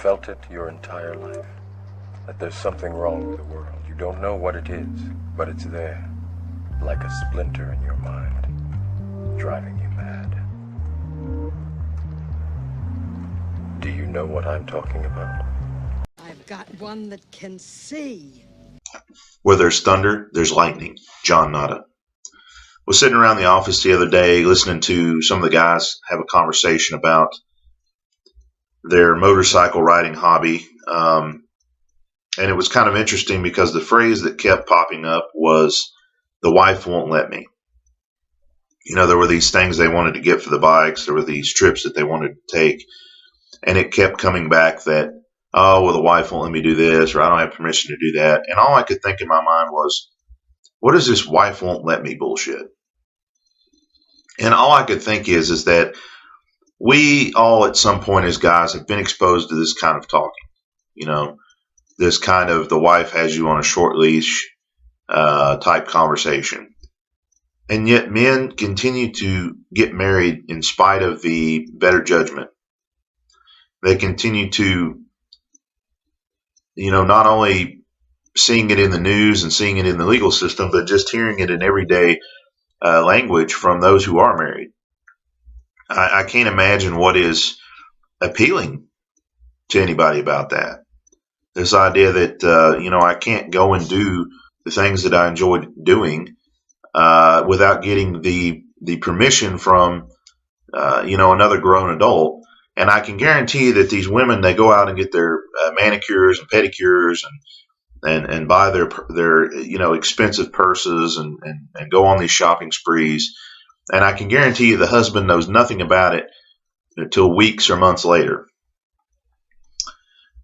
felt it your entire life, that there's something wrong with the world. You don't know what it is, but it's there, like a splinter in your mind, driving you mad. Do you know what I'm talking about? I've got one that can see. Where there's thunder, there's lightning. John Nada. Was sitting around the office the other day listening to some of the guys have a conversation about their motorcycle riding hobby. And it was kind of interesting because the phrase that kept popping up was, the wife won't let me. You know, there were these things they wanted to get for the bikes. There were these trips that they wanted to take. And it kept coming back that, oh, well, the wife won't let me do this, or I don't have permission to do that. And all I could think in my mind was, what is this wife won't let me bullshit? And all I could think is that we all at some point as guys have been exposed to this kind of talking. You know, this kind of the wife has you on a short leash type conversation. And yet men continue to get married in spite of the better judgment. They continue to, you know, not only seeing it in the news and seeing it in the legal system, but just hearing it in everyday language from those who are married. I can't imagine what is appealing to anybody about that. This idea that, you know, I can't go and do the things that I enjoyed doing without getting the permission from, you know, another grown adult. And I can guarantee that these women, they go out and get their manicures and pedicures and buy their you know, expensive purses and go on these shopping sprees. And I can guarantee you the husband knows nothing about it until weeks or months later.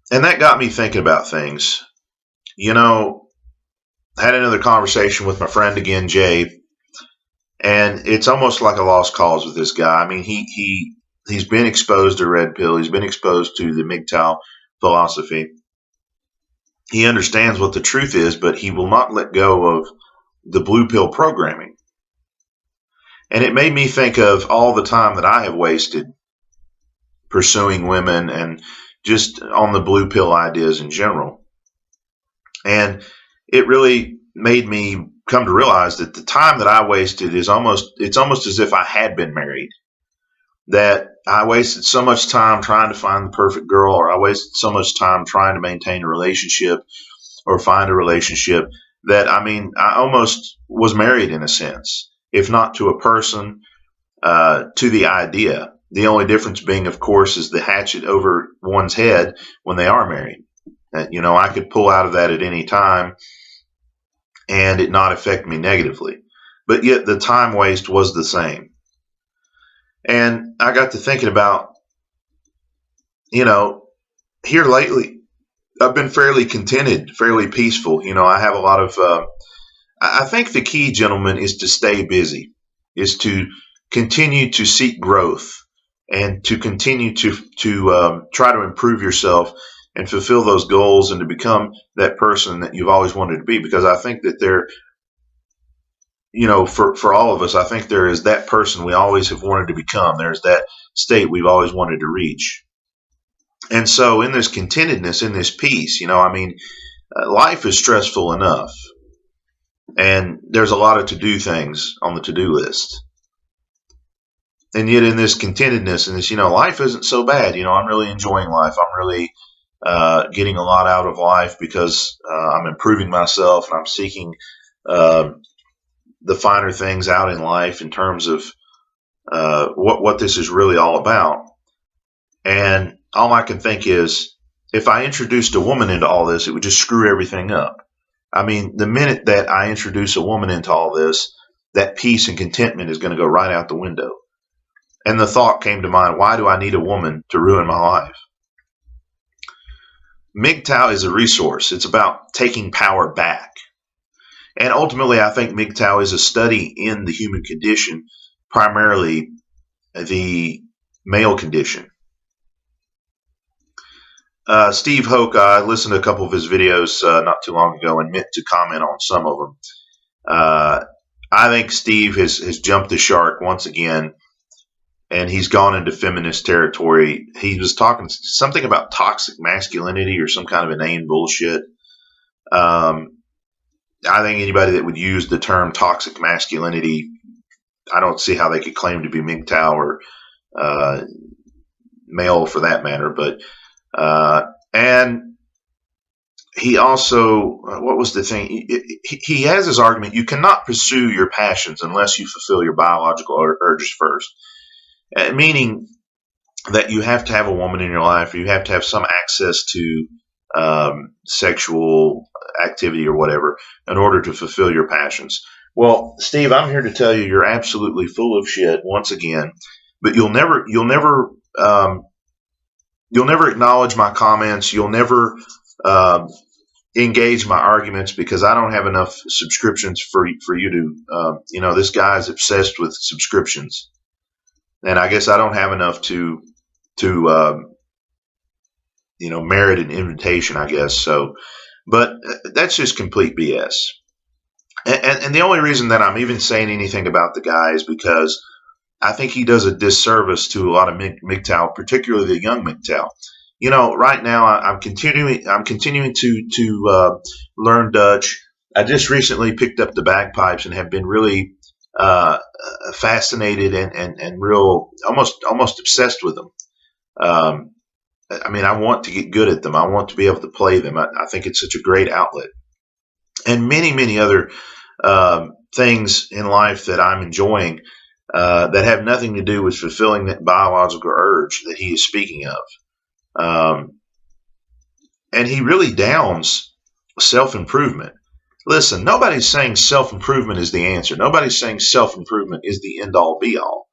And that got me thinking about things. You know, I had another conversation with my friend again, Jay, and it's almost like a lost cause with this guy. I mean, he's been exposed to red pill. He's been exposed to the MGTOW philosophy. He understands what the truth is, but he will not let go of the blue pill programming. And it made me think of all the time that I have wasted pursuing women and just on the blue pill ideas in general. And it really made me come to realize that the time that I wasted it's almost as if I had been married. That I wasted so much time trying to find the perfect girl, or I wasted so much time trying to maintain a relationship or find a relationship that, I mean, I almost was married in a sense, if not to a person, to the idea. The only difference being, of course, is the hatchet over one's head when they are married. You know, I could pull out of that at any time and it not affect me negatively. But yet the time waste was the same. And I got to thinking about, you know, here lately, I've been fairly contented, fairly peaceful. You know, I have a lot of, I think the key, gentlemen, is to stay busy, is to continue to seek growth and to continue to try to improve yourself and fulfill those goals and to become that person that you've always wanted to be. Because I think that there, you know, for all of us, I think there is that person we always have wanted to become. There's that state we've always wanted to reach. And so in this contentedness, in this peace, you know, I mean, life is stressful enough. And there's a lot of to-do things on the to-do list. And yet in this contentedness and this, you know, life isn't so bad. You know, I'm really enjoying life. I'm really getting a lot out of life because I'm improving myself and I'm seeking the finer things out in life in terms of what this is really all about. And all I can think is, if I introduced a woman into all this, it would just screw everything up. I mean, the minute that I introduce a woman into all this, that peace and contentment is going to go right out the window. And the thought came to mind, why do I need a woman to ruin my life? MGTOW is a resource. It's about taking power back. And ultimately, I think MGTOW is a study in the human condition, primarily the male condition. Steve Hoke, I listened to a couple of his videos not too long ago and meant to comment on some of them. I think Steve has jumped the shark once again and he's gone into feminist territory. He was talking something about toxic masculinity or some kind of inane bullshit. I think anybody that would use the term toxic masculinity, I don't see how they could claim to be MGTOW or male for that matter. But and he also, what was the thing? He has his argument: you cannot pursue your passions unless you fulfill your biological urges first, meaning that you have to have a woman in your life, or you have to have some access to sexual activity or whatever in order to fulfill your passions. Well, Steve, I'm here to tell you you're absolutely full of shit once again, but you'll never acknowledge my comments. You'll never engage my arguments because I don't have enough subscriptions for you to, this guy's obsessed with subscriptions, and I guess I don't have enough to merit an invitation, I guess. So, but that's just complete BS. And the only reason that I'm even saying anything about the guy is because I think he does a disservice to a lot of MGTOW, particularly the young MGTOW. Right now I'm continuing to learn Dutch. I just recently picked up the bagpipes and have been really fascinated and real almost obsessed with them. I want to get good at them. I want to be able to play them. I think it's such a great outlet, and many other things in life that I'm enjoying that have nothing to do with fulfilling that biological urge that he is speaking of. And he really downs self-improvement. Listen, nobody's saying self-improvement is the answer. Nobody's saying self-improvement is the end-all be-all.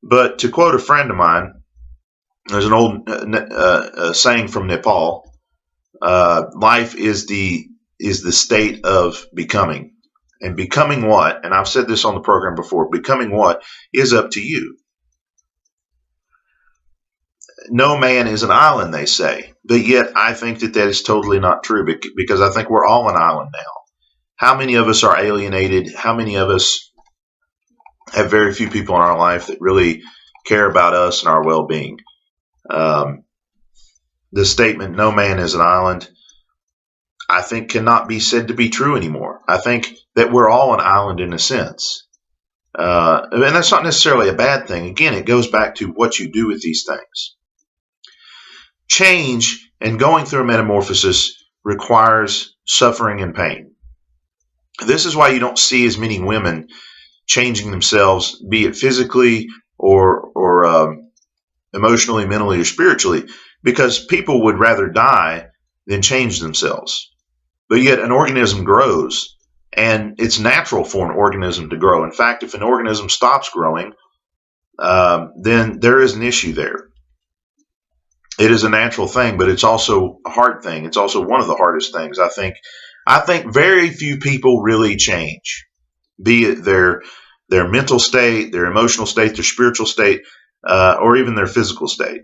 But to quote a friend of mine, there's an old saying from Nepal: life is the state of becoming. And becoming what, and I've said this on the program before, becoming what is up to you. No man is an island, they say. But yet I think that is totally not true, because I think we're all an island now. How many of us are alienated? How many of us have very few people in our life that really care about us and our well-being? The statement, no man is an island, I think cannot be said to be true anymore. I think that we're all an island in a sense. And that's not necessarily a bad thing. Again, it goes back to what you do with these things. Change and going through a metamorphosis requires suffering and pain. This is why you don't see as many women changing themselves, be it physically or emotionally, mentally, or spiritually, because people would rather die than change themselves. But yet an organism grows, and it's natural for an organism to grow. In fact, if an organism stops growing, then there is an issue there. It is a natural thing, but it's also a hard thing. It's also one of the hardest things, I think. I think very few people really change, be it their mental state, their emotional state, their spiritual state, or even their physical state.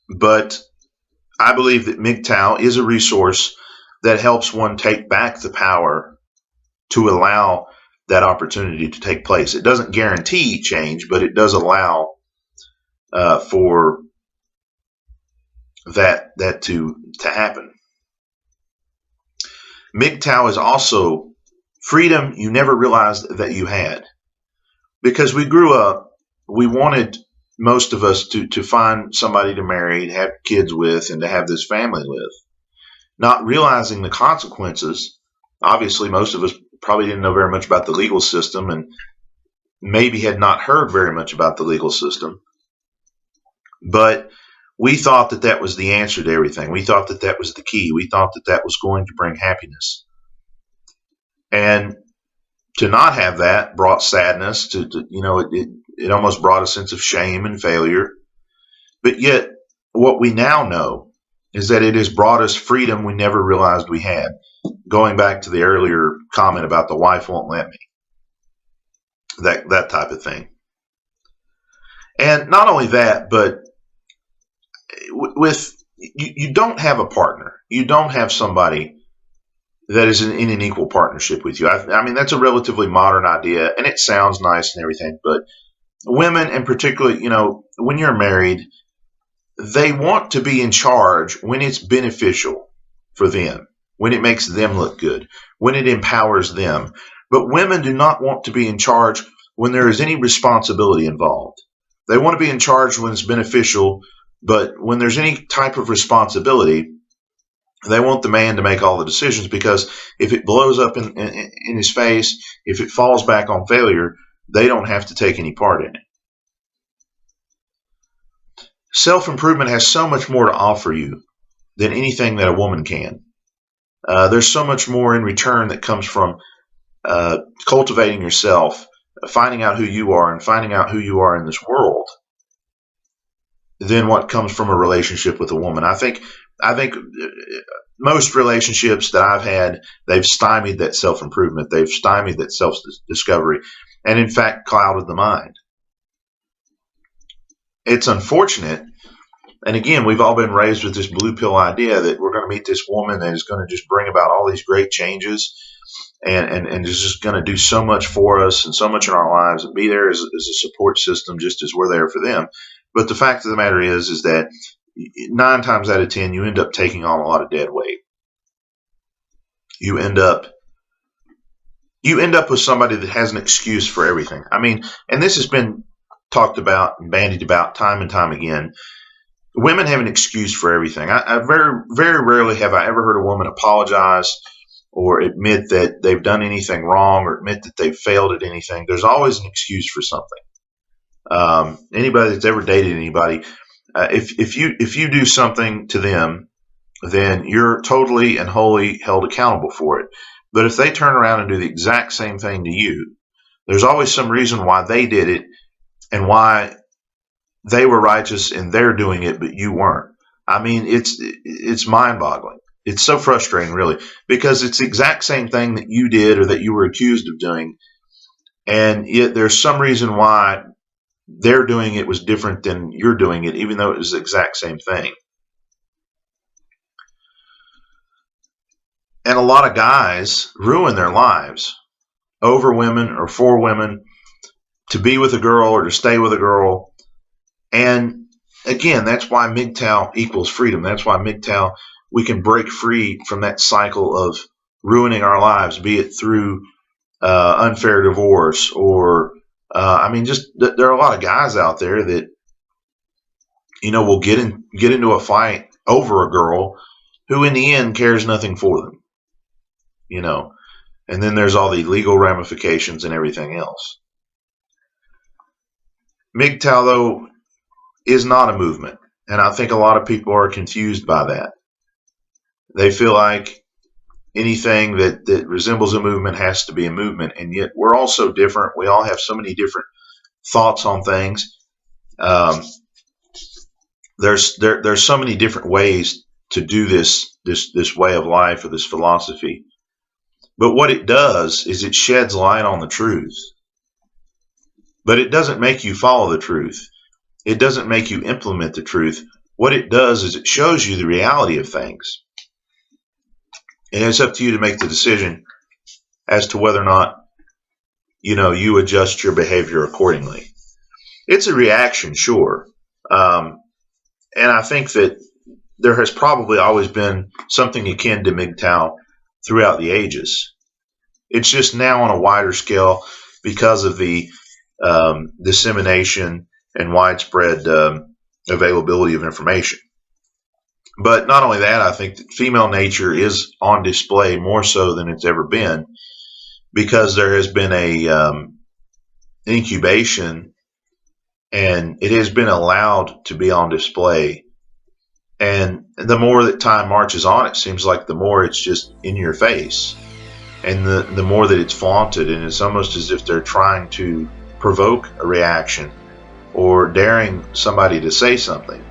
But I believe that MGTOW is a resource that helps one take back the power to allow that opportunity to take place. It doesn't guarantee change, but it does allow for that to happen. MGTOW is also freedom you never realized that you had. Because we grew up, we wanted, most of us, to find somebody to marry, to have kids with, and to have this family with, not realizing the consequences. Obviously, most of us probably didn't know very much about the legal system, and maybe had not heard very much about the legal system. But we thought that was the answer to everything. We thought that was the key. We thought that was going to bring happiness. And to not have that brought sadness. It almost brought a sense of shame and failure. But yet, what we now know is that it has brought us freedom we never realized we had. Going back to the earlier comment about the wife won't let me. That type of thing. And not only that, but with you don't have a partner. You don't have somebody that is in an equal partnership with you. I mean, that's a relatively modern idea, and it sounds nice and everything, but women, and particularly, when you're married, they want to be in charge when it's beneficial for them, when it makes them look good, when it empowers them. But women do not want to be in charge when there is any responsibility involved. They want to be in charge when it's beneficial, but when there's any type of responsibility, they want the man to make all the decisions, because if it blows up in his face, if it falls back on failure, they don't have to take any part in it. Self-improvement has so much more to offer you than anything that a woman can. There's so much more in return that comes from cultivating yourself, finding out who you are, and finding out who you are in this world, than what comes from a relationship with a woman. I think most relationships that I've had, they've stymied that self-improvement. They've stymied that self-discovery, and in fact clouded the mind. It's unfortunate. And again, we've all been raised with this blue pill idea that we're going to meet this woman that is going to just bring about all these great changes, and is just going to do so much for us and so much in our lives, and be there as a support system, just as we're there for them. But the fact of the matter is that 9 times out of 10, you end up taking on a lot of dead weight. You end up with somebody that has an excuse for everything. I mean, and this has been talked about and bandied about time and time again. Women have an excuse for everything. I very, very rarely have I ever heard a woman apologize or admit that they've done anything wrong, or admit that they've failed at anything. There's always an excuse for something. Anybody that's ever dated anybody, if you do something to them, then you're totally and wholly held accountable for it. But if they turn around and do the exact same thing to you, there's always some reason why they did it, and why they were righteous in their doing it, but you weren't. I mean, it's mind-boggling. It's so frustrating, really, because it's the exact same thing that you did or that you were accused of doing, and yet there's some reason why their doing it was different than you're doing it, even though it was the exact same thing. And a lot of guys ruin their lives over women or for women, to be with a girl or to stay with a girl. And again, that's why MGTOW equals freedom. That's why MGTOW, we can break free from that cycle of ruining our lives, be it through unfair divorce, or there are a lot of guys out there that will get into a fight over a girl who in the end cares nothing for them. And then there's all the legal ramifications and everything else. MGTOW, though, is not a movement, and I think a lot of people are confused by that. They feel like anything that resembles a movement has to be a movement, and yet we're all so different. We all have so many different thoughts on things. There's so many different ways to do this way of life, or this philosophy. But what it does is it sheds light on the truth. But it doesn't make you follow the truth. It doesn't make you implement the truth. What it does is it shows you the reality of things. And it's up to you to make the decision as to whether or not, you adjust your behavior accordingly. It's a reaction, sure. And I think that there has probably always been something akin to MGTOW throughout the ages. It's just now on a wider scale because of the dissemination and widespread availability of information. But not only that, I think that female nature is on display more so than it's ever been, because there has been a incubation, and it has been allowed to be on display. And the more that time marches on, it seems like the more it's just in your face, and the more that it's flaunted, and it's almost as if they're trying to provoke a reaction or daring somebody to say something.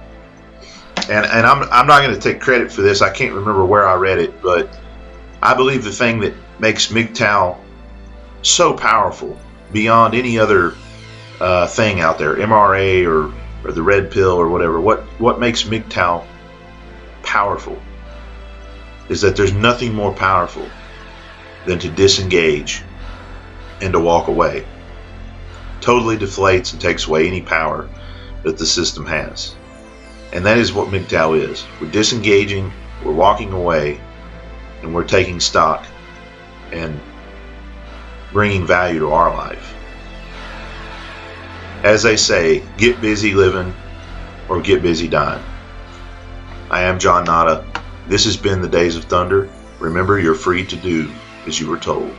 And I'm not going to take credit for this. I can't remember where I read it, but I believe the thing that makes MGTOW so powerful beyond any other thing out there, MRA or the red pill or whatever, what makes MGTOW powerful is that there's nothing more powerful than to disengage and to walk away. Totally deflates and takes away any power that the system has. And that is what MGTOW is. We're disengaging, we're walking away, and we're taking stock and bringing value to our life. As they say, get busy living or get busy dying. I am John Nada. This has been the Days of Thunder. Remember, you're free to do as you were told.